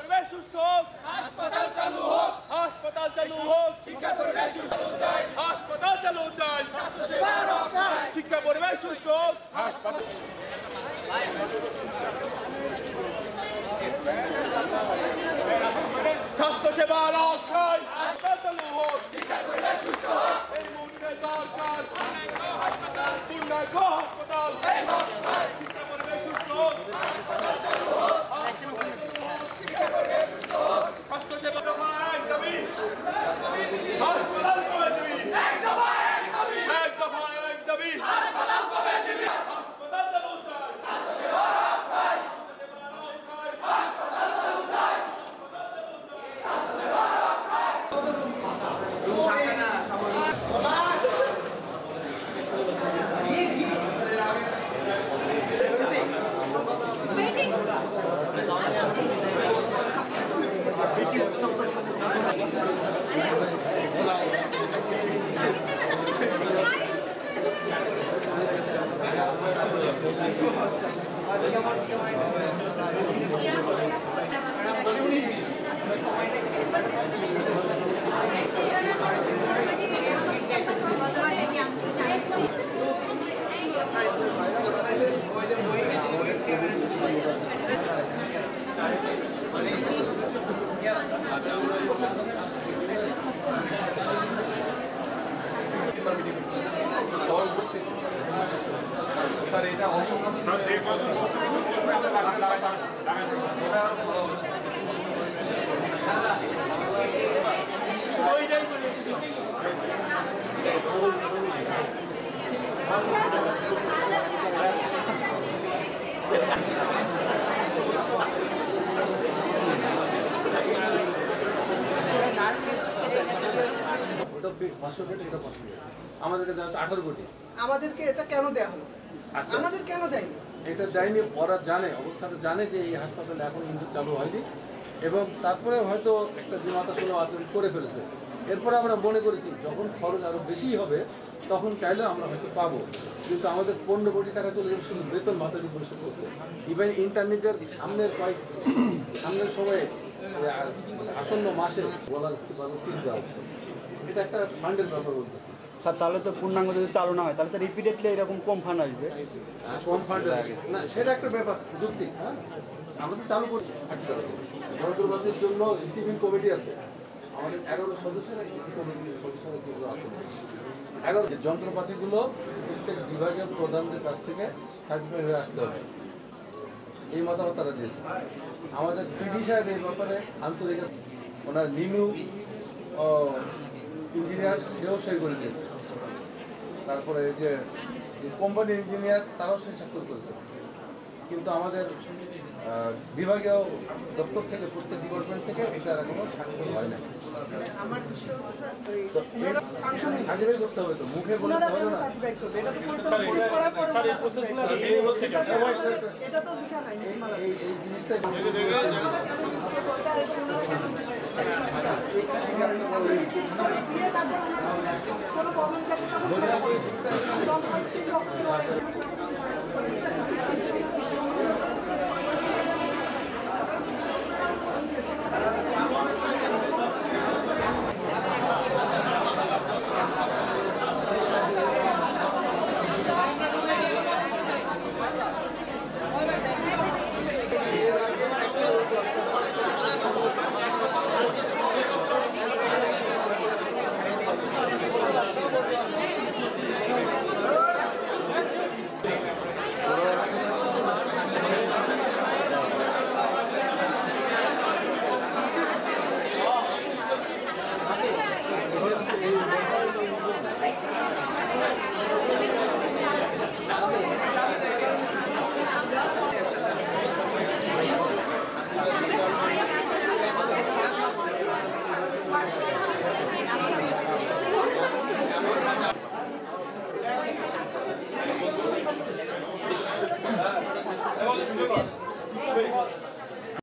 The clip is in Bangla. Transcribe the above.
পরিবেশ সুস্থ হোক, হাসপাতাল চালু হোক, হাসপাতাল চালু হোক, শিক্ষা পরিবেশ সুস্থ চাই, হাসপাতাল চালু চাই, স্বাস্থ্যসেবা রক্ষায়, শিক্ষা পরিবেশ সুস্থ হোক, হাসপাতাল স্বাস্থ্যসেবা রক্ষায়, হাসপাতাল চালু হোক, শিক্ষা পরিবেশ সুস্থ হোক, এই মুহূর্তে দরকার হাসপাতাল, পূর্ণাঙ্গ হাসপাতাল, এই মহকুমায় শিক্ষা পরিবেশ সুস্থ হোক, হাসপাতাল চালু হোক, শিক্ষা পরিবেশ সুস্থ হোক, স্বাস্থ্যসেবা দফা এক দাবি, হাসপাতাল কবে দিবি, এক দফা এক দাবি, এক দফা এক দাবি, হাসপাতাল কবে দিবি, হাসপাতাল চালু চাই, স্বাস্থ্যসেবা রক্ষায়, স্বাস্থ্যসেবা রক্ষায়, হাসপাতাল চালু চাই, স্বাস্থ্যসেবা রক্ষায়। স্যার এটা অসম্ভব স্যার যে কত আমাদেরকে দেওয়া হচ্ছে 18 কোটি। আমাদেরকে এটা কেন দেয়া হলো? আচ্ছা। আমাদের কেন দেয়নি? এটা দেয়নি, ওরা জানে, অবস্থাটা জানে যে এই হাসপাতালে এখন কিন্তু চালু হয়নি এবং তারপরে হয়তো একটা বিমাতাসুলভ আচরণ করে ফেলেছে। এরপরে আমরা মনে করেছি যখন খরচ আরও বেশি হবে তখন চাইলে আমরা হয়তো পাবো, কিন্তু আমাদের 15 কোটি টাকা চলে যাবে শুধু বেতন ভাতাদি পরিশোধ করতে। ইভেন ইন্টারনেটের সামনের সময়ে আসন্ন মাসে বলা যাচ্ছে চিন্তা হচ্ছে, এটা একটা ফান্ডের ব্যাপার বলতেছি। স্যার তাহলে তো পূর্ণাঙ্গ যদি চালু না হয় তাহলে তো রিপিটেডলি এরকম কম ফান্ড আসবে। কম ফান্ড না, সেটা একটা ব্যাপার যুক্তি। হ্যাঁ, আমরা তো চালু করছি থাকতে হবে। যন্ত্রপাতির জন্য রিসিভিং কমিটি আছে, আমাদের 11 সদস্যের কমিটির সদস্যরা কিন্তু আছে। 11 যন্ত্রপাতিগুলো প্রত্যেক বিভাগীয় প্রধানদের কাছ থেকে সার্টিফাই হয়ে আসতে হবে, এই মতামত তারা দিয়েছে। আমাদের পিডি সাহেব এই ব্যাপারে আন্তরিক, ওনার নিমু ইঞ্জিনিয়ার সেও সই করে দিয়েছে। তারপরে যে কোম্পানির ইঞ্জিনিয়ার তারাও সই স্বাক্ষর করেছে, কিন্তু আমাদের বিভাগীয় দপ্তর থেকে প্রত্যেক ডিপার্টমেন্ট থেকে এটা এখনো স্বাক্ষর হয় না। আমার বিষয় হচ্ছে স্যার তো সার্টিফাই করতে হবে, তো মুখে বলতে হবে না। সার্টিফাইড করবে, এটা তো পরিচালনা করার পরে এটা তো লেখা নাই। এই জিনিসটাই আপনি রিসিভ করে দিয়ে তারপর কোনো প্রবলেম থাকলে তখন 3 বছর